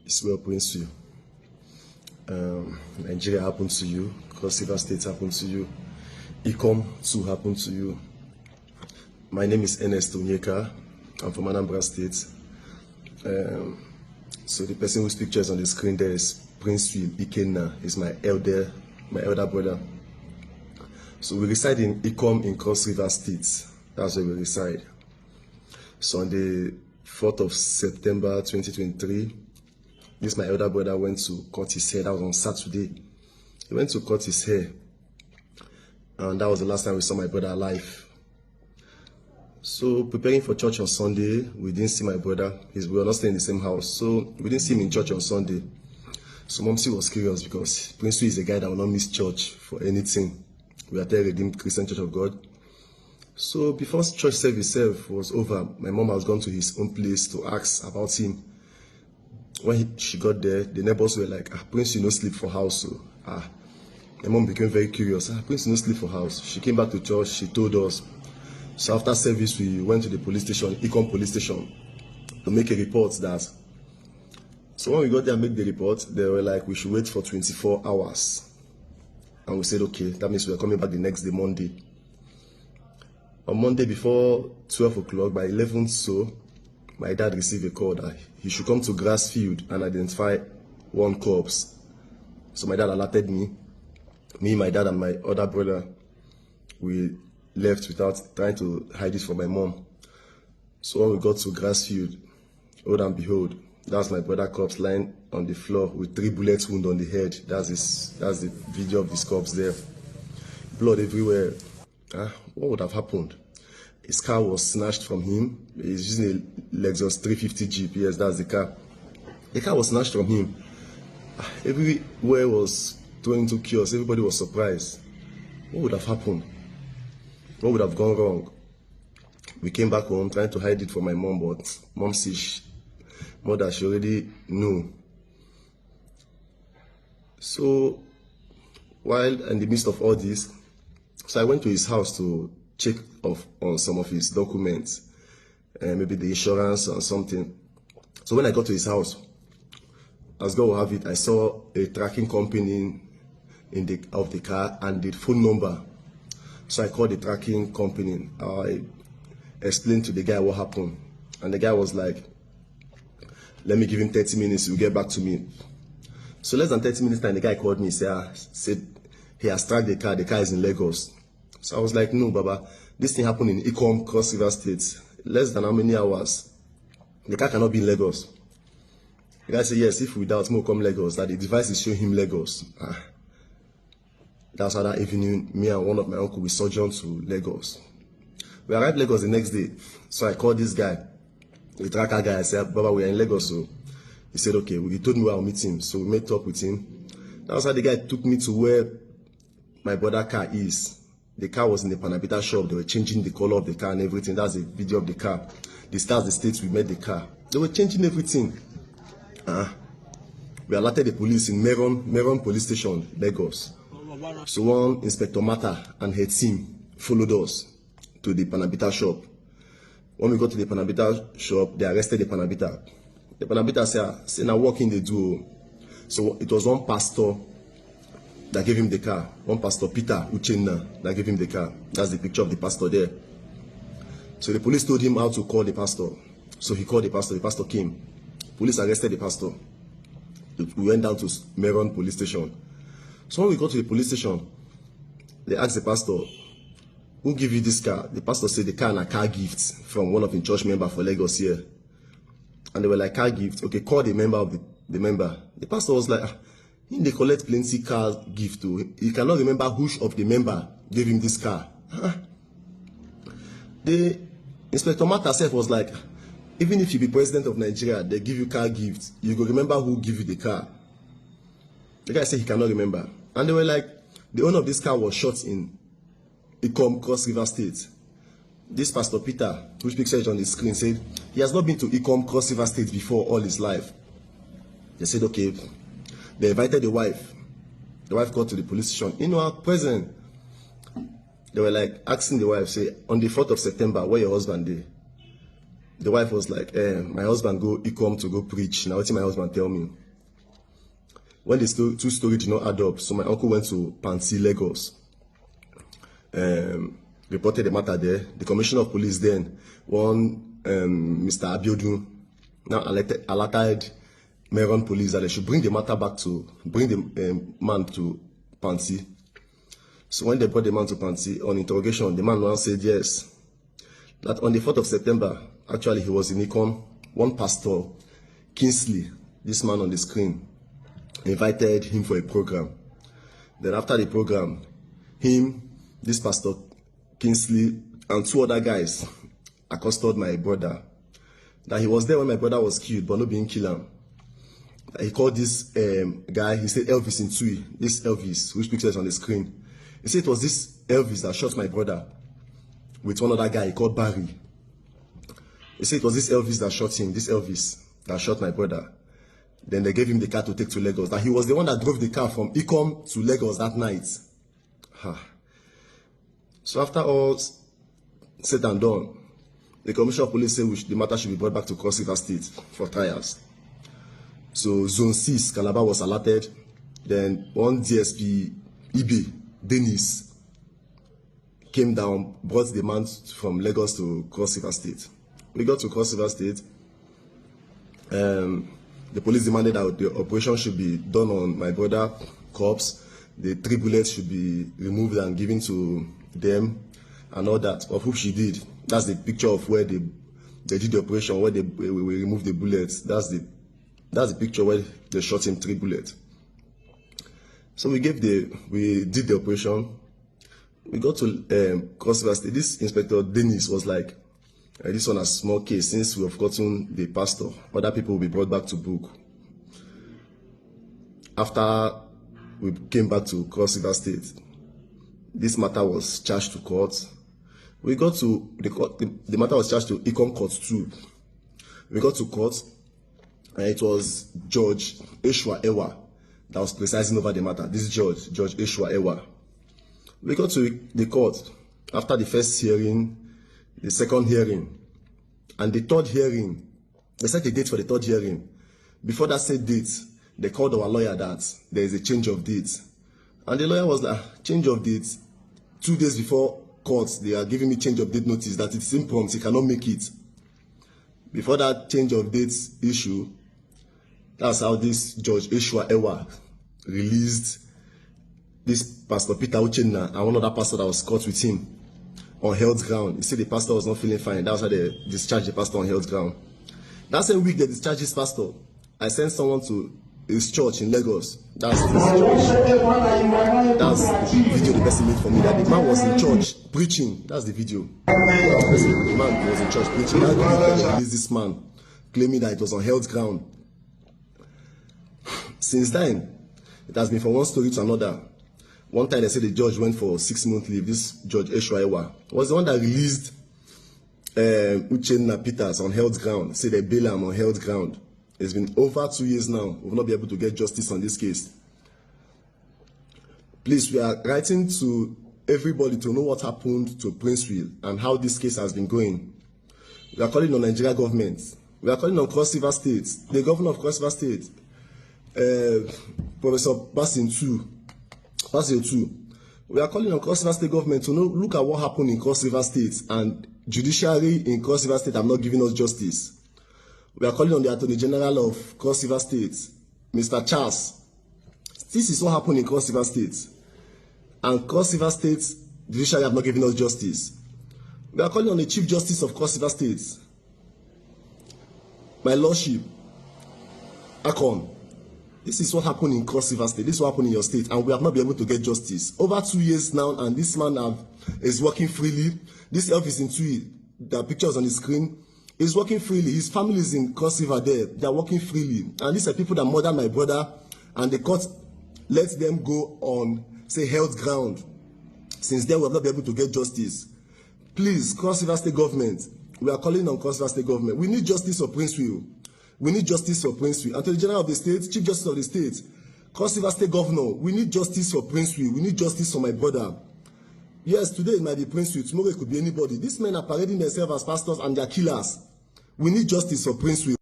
Israel Prince to you. Nigeria happened to you. Cross River State happened to you. Ecom too happened to you. My name is Ernest Onyeka. I'm from Anambra State. So the person whose picture is on the screen there is Prince Ikenna. He's my elder brother. So we reside in Ecom in Cross River State. That's where we reside. So on the 4th of September 2023, my elder brother went to cut his hair. That was on Saturday. He went to cut his hair. And that was the last time we saw my brother alive. So preparing for church on Sunday, we didn't see my brother. We were not staying in the same house. So we didn't see him in church on Sunday. So Momsi was curious because Prince is a guy that will not miss church for anything. We are at the Redeemed Christian Church of God. So before church service was over, my mom has gone to his own place to ask about him. When she got there, the neighbors were like, Prince, you no sleep for house. So, my mom became very curious. Prince, you no sleep for house. She came back to church, she told us. So after service, we went to the police station, Ecom police station, to make a report that. So when we got there and made the report, they were like, we should wait for 24 hours. And we said, okay, that means we are coming back the next day, Monday. On Monday before 12 o'clock, by 11 so, my dad received a call that he should come to Grassfield and identify one corpse. So my dad alerted me. Me, my dad, and my other brother, we left without trying to hide it from my mom. So when we got to Grassfield, lo and behold, that's my brother corpse lying on the floor with 3 bullet wounds on the head. That's the video of this corpse there. Blood everywhere. What would have happened? His car was snatched from him. He's using a Lexus 350 Jeep. Yes, that's the car. The car was snatched from him. Everywhere was thrown into chaos. Everybody was surprised. What would have happened? What would have gone wrong? We came back home trying to hide it from my mom, but mom says, mother, she already knew. So, while in the midst of all this, so I went to his house to check on some of his documents, maybe the insurance or something. So when I got to his house, as God will have it, I saw a tracking company of the car and the phone number. So I called the tracking company. I explained to the guy what happened. And the guy was like, let me give him 30 minutes, he'll get back to me. So less than 30 minutes time, the guy called me, said he has tracked the car is in Lagos. So I was like, no, Baba, this thing happened in Ecom, Cross River State. Less than how many hours? The car cannot be in Lagos. The guy said, yes, if we doubt, we'll come Lagos, that the device is showing him Lagos. That's how that evening, me and one of my uncles, we sojourned to Lagos. We arrived Lagos the next day. So I called this guy, the tracker guy. I said, Baba, we are in Lagos. So he said, okay. He told me where I'll meet him. So we met up with him. That's how the guy took me to where my brother's car is. The car was in the Panabita shop. They were changing the color of the car and everything. That's the video of the car. The stars, the states we met the car. They were changing everything. We alerted the police in Meron Police Station, Lagos. So one Inspector Mata and her team followed us to the Panabita shop. When we got to the Panabita shop, they arrested the Panabita. The Panabita said, now what can they do? So it was one pastor that gave him the car. One pastor, Peter Uchenna, that gave him the car. That's the picture of the pastor there. So the police told him how to call the pastor. So he called the pastor came. Police arrested the pastor. We went down to Meron Police Station. So when we got to the police station, they asked the pastor, who gave you this car? The pastor said the car and a car gift from one of the church members for Lagos here. And they were like, car gift? Okay, call the member of the member. The pastor was like, they collect plenty car gift too. He cannot remember which of the member gave him this car. The Inspector Mark herself was like, even if you be president of Nigeria, they give you car gift, you go remember who give you the car. The guy said he cannot remember. And they were like, the owner of this car was shot in Ecom, Cross River State. This Pastor Peter, which picture is on the screen, said he has not been to Ecom, Cross River State before all his life. They said, okay. They invited the wife. The wife called to the police station. In our present, they were like asking the wife, say, on the 4th of September, where your husband is? the wife was like, my husband he come to go preach. Now what my husband tell me? When the two stories did not add up, so my uncle went to Pansi, Lagos. Reported the matter there. The commissioner of police then, Mr. Abiodun, now alerted Meron police that they should bring the matter back bring the man to Pansi. So when they brought the man to Pansi, on interrogation, the man now said yes. That on the 4th of September, actually he was in Ikon, one pastor, Kingsley, this man on the screen, invited him for a program. Then after the program, this pastor, Kingsley, and 2 other guys accosted my brother. That he was there when my brother was killed, but not being killed. He called this guy, he said Elvis in Tui, this Elvis, which picture is on the screen. He said it was this Elvis that shot my brother with one other guy he called Barry. He said it was this Elvis that shot him, this Elvis that shot my brother. Then they gave him the car to take to Lagos. That he was the one that drove the car from Ikom to Lagos that night. So after all said and done, the commissioner of police said the matter should be brought back to Cross River State for trials. So Zone 6, Calabar was alerted. Then one DSP, Ibe, Dennis, came down, brought the man from Lagos to Cross River State. We got to Cross River State. The police demanded that the operation should be done on my brother's corpse. The 3 bullets should be removed and given to them and all that, of which she did. That's the picture of where they did the operation, where we removed the bullets. That's the picture where they shot him 3 bullets. So we did the operation. We got to Cross River State. This Inspector Dennis was like, this one a small case, since we have gotten the pastor, other people will be brought back to book. After we came back to Cross River State, this matter was charged to court. We got to the court, the matter was charged to Ikon Court 2. We got to court, and it was Judge Eshua Ewa that was presiding over the matter. This Judge Eshua Ewa. We got to the court after the first hearing, the second hearing, and the third hearing. They set a date for the third hearing. Before that set date, they called our lawyer that there is a change of date. And the lawyer was like, change of date? 2 days before court, they are giving me change of date notice that it's impromptu, he cannot make it. Before that change of date issue, that's how this Judge Eshua Ewa released this Pastor Peter Uchenna and one other pastor that was caught with him on health ground. He said the pastor was not feeling fine. That's why they discharged the pastor on health ground. That same week they discharged this pastor, I sent someone to his church in Lagos. That's this church. That's the video the person made for me. That the man was in church preaching. That's the video. The man was in church preaching. That's the video that released this man, claiming that it was on health ground. Since then, it has been from one story to another. One time they said the judge went for 6-month leave. This Judge Eshua Ewa was the one that released Uchenna Peters on health ground. Said they bail him on health ground. It's been over 2 years now. We'll not be able to get justice on this case. Please, we are writing to everybody to know what happened to Princeville and how this case has been going. We are calling on Nigeria government. We are calling on Cross River State, the governor of Cross River State, Professor Basil 2. We are calling on Cross River State government to look at what happened in Cross River State, and judiciary in Cross River State have not given us justice. We are calling on the Attorney General of Cross River State, Mr. Charles. This is what happened in Cross River State, and Cross River State judiciary have not given us justice. We are calling on the Chief Justice of Cross River State, my Lordship Akon. This is what happened in Cross River State. This is what happened in your state, and we have not been able to get justice. Over 2 years now, and this man is working freely. This Elvis in Tui, the pictures on the screen, is working freely. His family is in Cross River there. They are working freely. And these are people that murdered my brother, and the court let them go on, say, health ground. Since then, we have not been able to get justice. Please, Cross River State government, we are calling on Cross River State government. We need justice for Princeville. We need justice for Princeville. Attorney General of the state, Chief Justice of the state, Cross River State governor, we need justice for Princeville. We need justice for my brother. Yes, today it might be Princeville. Tomorrow it could be anybody. These men are parading themselves as pastors and they are killers. We need justice for Prince Will.